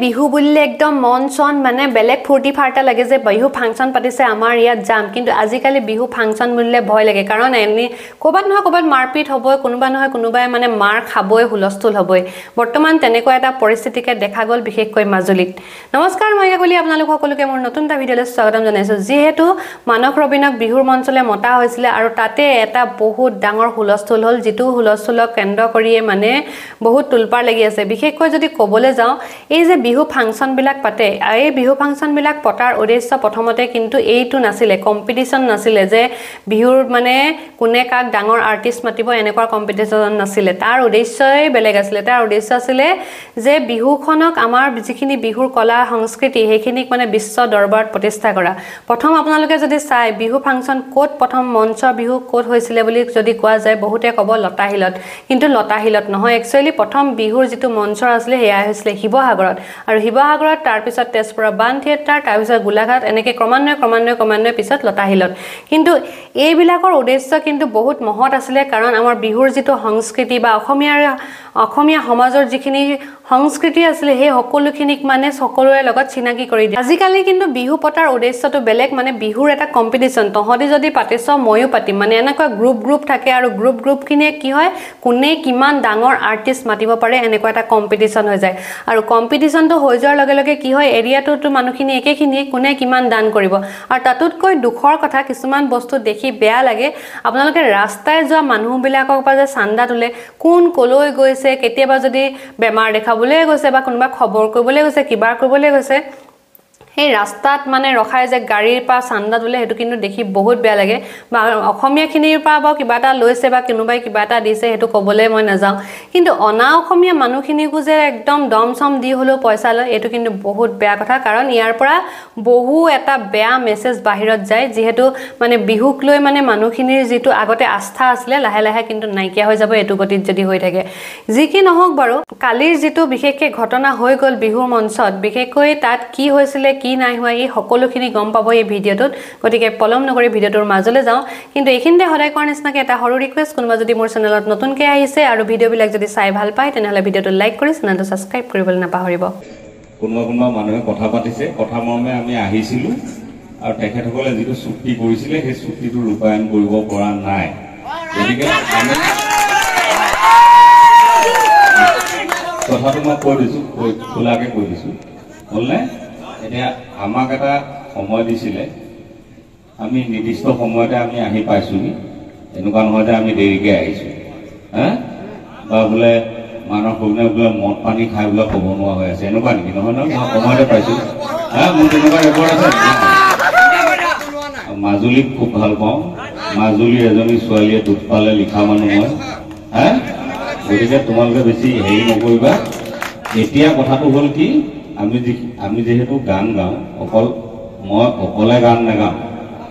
বিহু বুলিলে একদম মন চন মানে বেলেগ ফূৰ্তি ফাৰ্তা লাগে যে বিহু ফাংচন পাতিছে আমাৰ ইয়াত যাম কিন্তু আজিকালি বিহু ফাংচন বুলিলে ভয় লাগে কাৰণ এনে ক'বাত নহয় ক'বাত মাৰপিট হ'বই কোনোবা নহয় কোনোবাই মানে মাৰ খাবই হুলস্থুল হ'বই বৰ্তমান তেনেকুৱা এটা পৰিস্থিতিকে দেখা গ'ল বিশেষকৈ মাজুলীত নমস্কাৰ মই কলি আপোনালোক সকলোকে মোৰ নতুন এটা ভিডিঅ'লৈ স্বাগতম জনাইছো যেহেতু মানক ৰবিনক বিহুৰ মঞ্চলে মতা হৈছিল আৰু তাতে এটা বহুত ডাঙৰ হুলস্থুল হ'ল যেটো হুলস্থুলক কেন্দ্ৰ কৰিয়ে মানে বহুত তুলপাৰ লাগি আছে বিশেষকৈ যদি ক'বলৈ যাওঁ এই যে বিহু ফাংচন বিলাক পাতে এই বিহু ফাংচন বিলাক পতাৰ উদ্দেশ্য প্ৰথমতে কিন্তু এইটো নাছিলে কম্পিটিশন নাছিলে যে বিহুৰ মানে কোনে কাক ডাঙৰ আৰ্টিষ্ট মাতিব এনেকুৱা কম্পিটিশন নাছিলে তাৰ উদ্দেশ্যই বেলেগ আছিল তাৰ উদ্দেশ্য আছিল যে বিহুখনক আমাৰ যিখিনি বিহুৰ কলা সংস্কৃতি হেখিনিক মানে বিশ্ব দৰবাৰত প্ৰতিষ্ঠা কৰা প্ৰথম আপোনালোকে যদি চাই বিহু ফাংচন কোট প্ৰথম মঞ্চ বিহু কোট হৈছিল বুলি যদি কোৱা যায় বহুতে ক'ব লতাহিলত কিন্তু লতাহিলত নহয় একচুয়ালি প্ৰথম বিহুৰ যেটো মঞ্চ আছিল হেয়া হৈছিল শিৱসাগৰত আৰু শিৱসাগৰত তাৰ পিছত তেজপুৰ বান থিয়েটাৰ তাৰ পিছত গোলাঘাট এনেকে ক্ৰমান্বয়ে পিছত লতাহিলত কিন্তু এইবিলাকৰ উদ্দেশ্য কিন্তু বহুত মহৎ আছিল কাৰণ আমাৰ বিহুৰ যেটো সংস্কৃতি বা অসমীয়া সমাজৰ যিখিনি সংস্কৃতি আছিল হে সকলোখিনিক মানে সকলোৰে লগত চিনাকি কৰি দিয়ে আজিকালি কিন্তু বিহু পতাৰ উদ্দেশ্যটো বেলেগ মানে বিহুৰ এটা কম্পিটিশন তহতি যদি পাতিছ ময়ো পাতিম মানে এনেকুৱা গ্ৰুপ থাকে আৰু গ্ৰুপ খিনিয়ে কি হয় কোনে কিমান ডাঙৰ আৰ্টিষ্ট মাতিব পাৰে এনেকুৱা এটা কম্পিটিশন হৈ যায় আৰু কম্পিটিশনটো হৈ যোৱাৰ লগে লগে কি হয় এৰিয়াটোতো মানুহখিনি একেখিনি কোনে কিমান দান কৰিব আৰু তাতকৈ দুখৰ কথা কিছুমান বস্তু দেখি বেয়া লাগে আপোনালোকে ৰাস্তায় যোৱা মানুহবিলাকক পা যে চান্দা তুলে কোন কলৈ গৈছে কেতিয়াবা যদি বেমাৰ দেখাবলৈ গৈছে বা কোনোবা খবৰ কৰিবলৈ গৈছে কিবা কৰিবলৈ গৈছে এই ৰাস্তাত মানে ৰখাই যে গাড়ীৰ পা চান্দা তুলে হেতু কিন্তু দেখি বহুত বেয়া লাগে বা অসমীয়াখিনিৰ পা বা কিবা এটা লৈছে বা কোনোবাই কিবা এটা দিছে হেতু ক'বলৈ মই নাযাওঁ কিন্তু অনা অসমীয়া মানুহখিনিকো যে একদম দমসম দি হলো পইচা লয় এটো কিন্তু বহুত বেয়া কথা কাৰণ ইয়াৰ পৰা বহু এটা বেয়া মেছেজ বাহিৰত যায় যেহেতু মানে বিহুক লৈ মানে মানুহখিনিৰ যেটো আগতে আস্থা আছিল লাহে লাহে কিন্তু নাইকিয়া হৈ যাব এটো গতিত যদি হৈ থাকে যি কি নহওক বাৰু কালিৰ যেটো বিশেষকৈ ঘটনা হৈ গ'ল বিহুৰ মঞ্চত বিশেষকৈ তাত কি হৈছিল কি নাই হোৱা এই সকলোখিনি গম পাব এই ভিডিঅ'টোত গতিকে পলম নকৰি ভিডিঅ'টোৰ মাজলৈ যাওঁ কিন্তু এইখিনিতে সদায় কোৱাৰ নিচিনাকৈ এটা সৰু ৰিকুৱেষ্ট কোনোবা যদি মোৰ চেনেলত নতুনকৈ আহিছে আৰু ভিডিঅ'বিলাক যদি চাই ভাল পায় তেনেহ'লে ভিডিঅ'টো লাইক কৰি চেনেলটো ছাবস্ক্ৰাইব কৰিবলৈ নাপাহৰিব কোনোবা মানুহে কথা পাতিছে কথা মৰ্মে আমি আহিছিলো আৰু তেখেতসকলে যেটো চুক্তি কৰিছিলে সেই চুক্তিটো ৰূপায়ণ কৰিব পৰা নাই গতিকে আমি কথাটো মই কৈ দিছো খোলাকে কৈ দিছো হ'লনে এতিয়া আমাক এটা সময় দিছিলে আমি নিৰ্দিষ্ট সময়তে আমি আহি পাইছোহি এনেকুৱা নহয় যে আমি দেৰিকে আহিছো বা বোলে মানুহৰ সৰুনে বোলে মদ পানী খাই বোলে ক'ব নোৱাৰা হৈ আছে এনেকুৱা নেকি নহয় নহয় সময়তে পাইছো মোৰ তেনেকুৱা ৰেকৰ্ড আছে মাজুলীক খুব ভাল পাওঁ মাজুলীৰ এজনী ছোৱালীয়ে দুখ পালে লিখা মানুহ মই গতিকে তোমালোকে বেছি হেৰি নকৰিবা এতিয়া কথাটো হ'ল কি আমি যেহেতু গান গাওঁ মই অকলে গান নাগাওঁ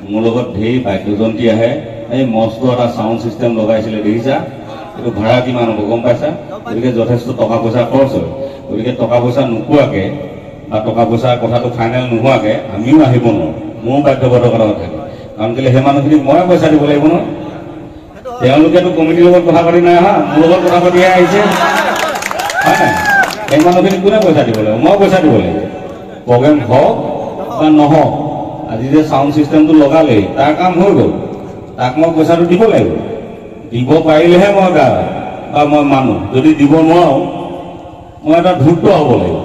মোৰ লগত ঢেৰ বাদ্যযন্ত্ৰী আহে এই মস্ত এটা সাউণ্ড সিস্টেম লগাইছিলে দেখিছা এইটো ভাড়া কিমান হ'ব গম পাইছা গতিকে যথেষ্ট টকা পইচা খৰচ হয় গতিকে টকা পইচা নোপোৱাকৈ বা টকা পইচাৰ কথাটো ফাইনেল নোহোৱাকৈ আমিও আহিব নোৱাৰোঁ মোৰো বাধ্যবাধকতা থাকে কাৰণ কেলৈ সেই মানুহখিনিক মই পইচা দিব লাগিব নহয় তেওঁলোকেতো কমিটিৰ লগত কথা পাতি নাই অহা মোৰ লগত কথা পাতিহে আহিছে হয় নাই এই মানুহখিনি কোনে পইচা দিব লাগিব মই পইচা দিব লাগিব প্ৰগ্ৰেম হওক বা নহওক আজি যে সাউণ্ড সিস্টেমটো লগালেই তাৰ কাম হৈ গ'ল তাক মই পইচাটো দিব লাগিব দিব পাৰিলেহে মই গাওঁ বা মই মানুহ যদি দিব নোৱাৰোঁ মই এটা ধূৰ্ত হ'ব লাগিব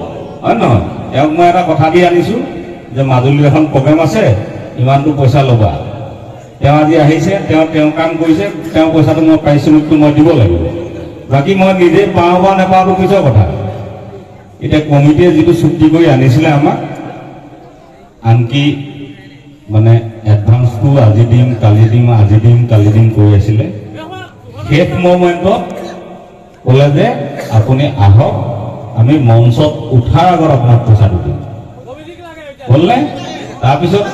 হয় নহয় তেওঁক মই এটা কথা দি আনিছোঁ যে মাজুলীত এখন প্ৰগ্ৰেম আছে ইমানটো পইচা ল'বা তেওঁ আজি আহিছে তেওঁ কাম কৰিছে তেওঁ পইচাটো মই পাৰিশ্ৰমিকটো মই দিব লাগিব বাকী মই নিজে পাওঁ বা নাপাওঁটো পিছৰ কথা এতিয়া কমিটিয়ে যেটো চুক্তি কৰি আনিছিলে আমাক আনকি মানে এডভান্সটো আজি দিম কালি দিম কৰি আছিলে শেষ মোমেণ্টত ক'লে যে আপুনি আহক আমি মঞ্চত উঠাৰ আগত আপোনাক পইচাটো দিম ক'লে তাৰপিছত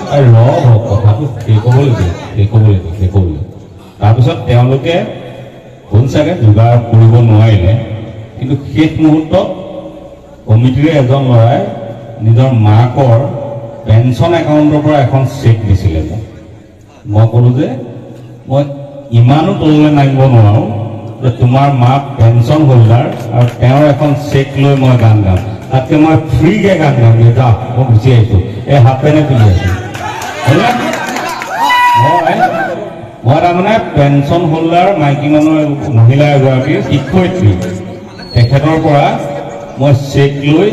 কথাটো শেষ হ'ব লাগিব তাৰপিছত তেওঁলোকে হ'ল চাগে যোগাৰ কৰিব নোৱাৰিলে কিন্তু শেষ মুহূৰ্তত কমিটিৰে এজন ল'ৰাই নিজৰ মাকৰ পেঞ্চন একাউণ্টৰ পৰা এখন চেক দিছিলে মই ক'লো যে মই ইমানো তললৈ নামিব নোৱাৰোঁ যে তোমাৰ মা পেঞ্চন হোল্ডাৰ আৰু তেওঁৰ এখন চেক লৈ মই গান গাম তাতকৈ মই ফ্ৰীকৈ গান গাম যা মই গুচি আহিছোঁ এই হাফ পেণ্টে পিন্ধি আছোঁ হয়নে মই তাৰমানে পেঞ্চন হোল্ডাৰ মাইকী মানুহ মহিলা এগৰাকী শিক্ষয়িত্ৰী তেখেতৰ পৰা মই চেক লৈ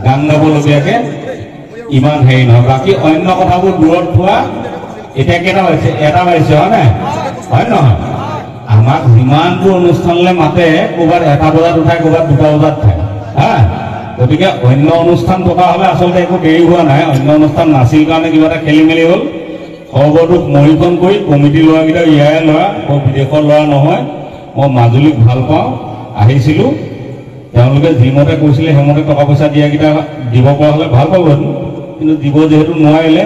গান গাবলগীয়াকৈ ইমান হেৰি নহয় বাকী অন্য কথাবোৰ দূৰত থোৱা এতিয়া কেইটা বাজিছে এটা বাজিছে হয় নাই হয় নহয় আমাক যিমানবোৰ অনুষ্ঠানলৈ মাতে ক'ৰবাত 1 বজাত উঠায় ক'ৰবাত 2 বজাত উঠায় হা গতিকে অন্য অনুষ্ঠান থকা হ'লে আচলতে একো দেৰি হোৱা নাই অন্য অনুষ্ঠান নাছিল কাৰণে কিবা এটা খেলি মেলি হ'ল খবৰটোক মৰিখন কৰি কমিটি ল'ৰাকেইটা ইয়াৰে ল'ৰা বিদেশৰ ল'ৰা নহয় মই মাজুলীক ভাল পাওঁ আহিছিলোঁ তেওঁলোকে যিমতে কৈছিলে সেইমতে টকা পইচা দিয়াকেইটা দিব পৰা হ'লে ভাল পাব কিন্তু দিব যিহেতু নোৱাৰিলে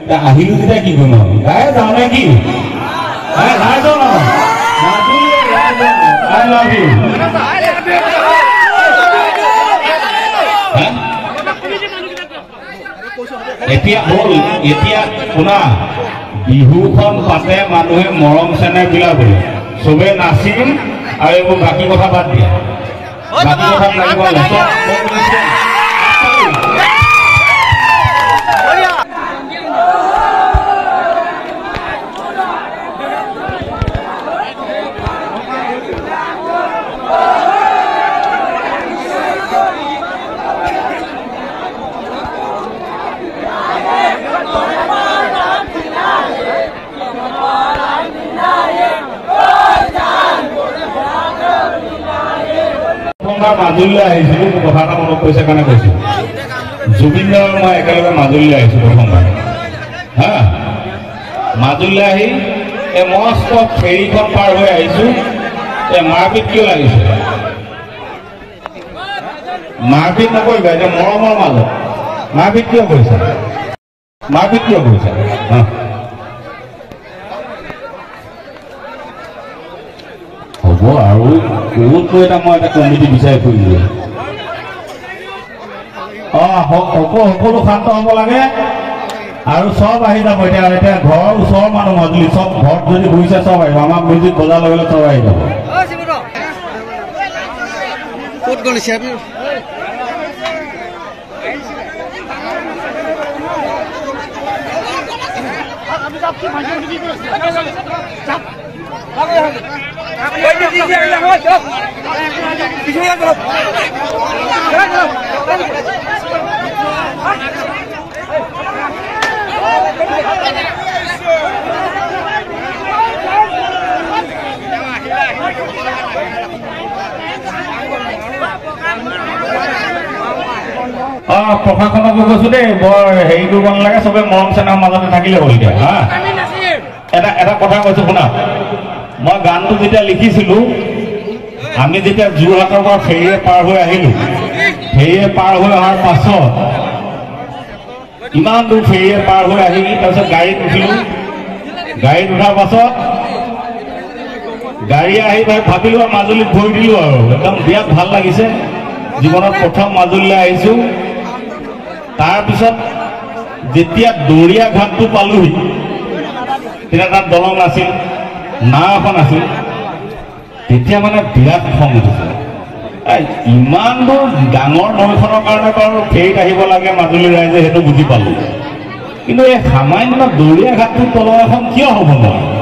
এতিয়া আহিলোঁ যেতিয়া কি কৰিম আৰু গাই যাওঁ নে কি গাই যাওঁ নহয় I love you. এতিয়া হ'ল এতিয়া শুনা বিহুখন পাতে মানুহে মৰম চেনেহ বিলাবলৈ চবে নাচিম আৰু এইবোৰ বাকী কথা বাদ দিয়া বাকী কথা লাগিব মাজুলীলৈ আহিছিলোঁ কথা এটা মনত পৰিছে কাৰণে কৈছোঁ জুবিন দাৰ মই একেলগে মাজুলীলৈ আহিছোঁ প্ৰথমবাৰ হা মাজুলীলৈ আহি এই মস্ত ফেৰীখন পাৰ হৈ আহিছোঁ এই মাৰপিট কিয় লাগিছে মাৰপিট নকৰিবা এতিয়া মৰমৰ মাজত মাৰপিট কিয় কৰিছা হ'ব আৰু বহুতকৈ এটা মই এটা কমিটি বিচাৰি ফুৰিলোঁ সকলো শান্ত হ'ব লাগে আৰু চব আহি যাব এতিয়া ঘৰৰ ওচৰৰ মানুহ মাজুলী চব ঘৰত যদি বহিছে চব আহিব আমাক মিউজিক বজাৰ লগে চব আহি যাব ক'ত গ'লিছে প্ৰশাসনকো কৈছো দেই বৰ হেৰি কৰিব নালাগে চবে মৰম চেনেহৰ মাজতে থাকিলে হ'ল এতিয়া হা এটা কথা কৈছো শুনা মই গানটো যেতিয়া লিখিছিলোঁ আমি যেতিয়া যোৰহাটৰ পৰা ফেৰীয়ে পাৰ হৈ আহিলোঁ ফেৰীয়ে পাৰ হৈ অহাৰ পাছত ইমান দূৰ ফেৰীয়ে পাৰ হৈ আহি তাৰপিছত গাড়ীত উঠিলোঁ গাড়ীত উঠাৰ পাছত গাড়ী আহি ভাবিলোঁ আৰু মাজুলীত ভৰি দিলোঁ আৰু একদম বিৰাট ভাল লাগিছে জীৱনত প্ৰথম মাজুলীলৈ আহিছোঁ তাৰপিছত যেতিয়া দৰিয়া ঘাটটো পালোহি তেতিয়া তাত দলং নাছিল নাও এখন আছিল তেতিয়া মানে বিৰাট খং উঠিছে ইমান দূৰ ডাঙৰ নৈখনৰ কাৰণে বাৰু ফেৰীত আহিব লাগে মাজুলী ৰাইজে সেইটো বুজি পালোঁ কিন্তু এই সামান্য দৰিয়া ঘাটটোৰ দলং এখন কিয় হ'ব নোৱাৰে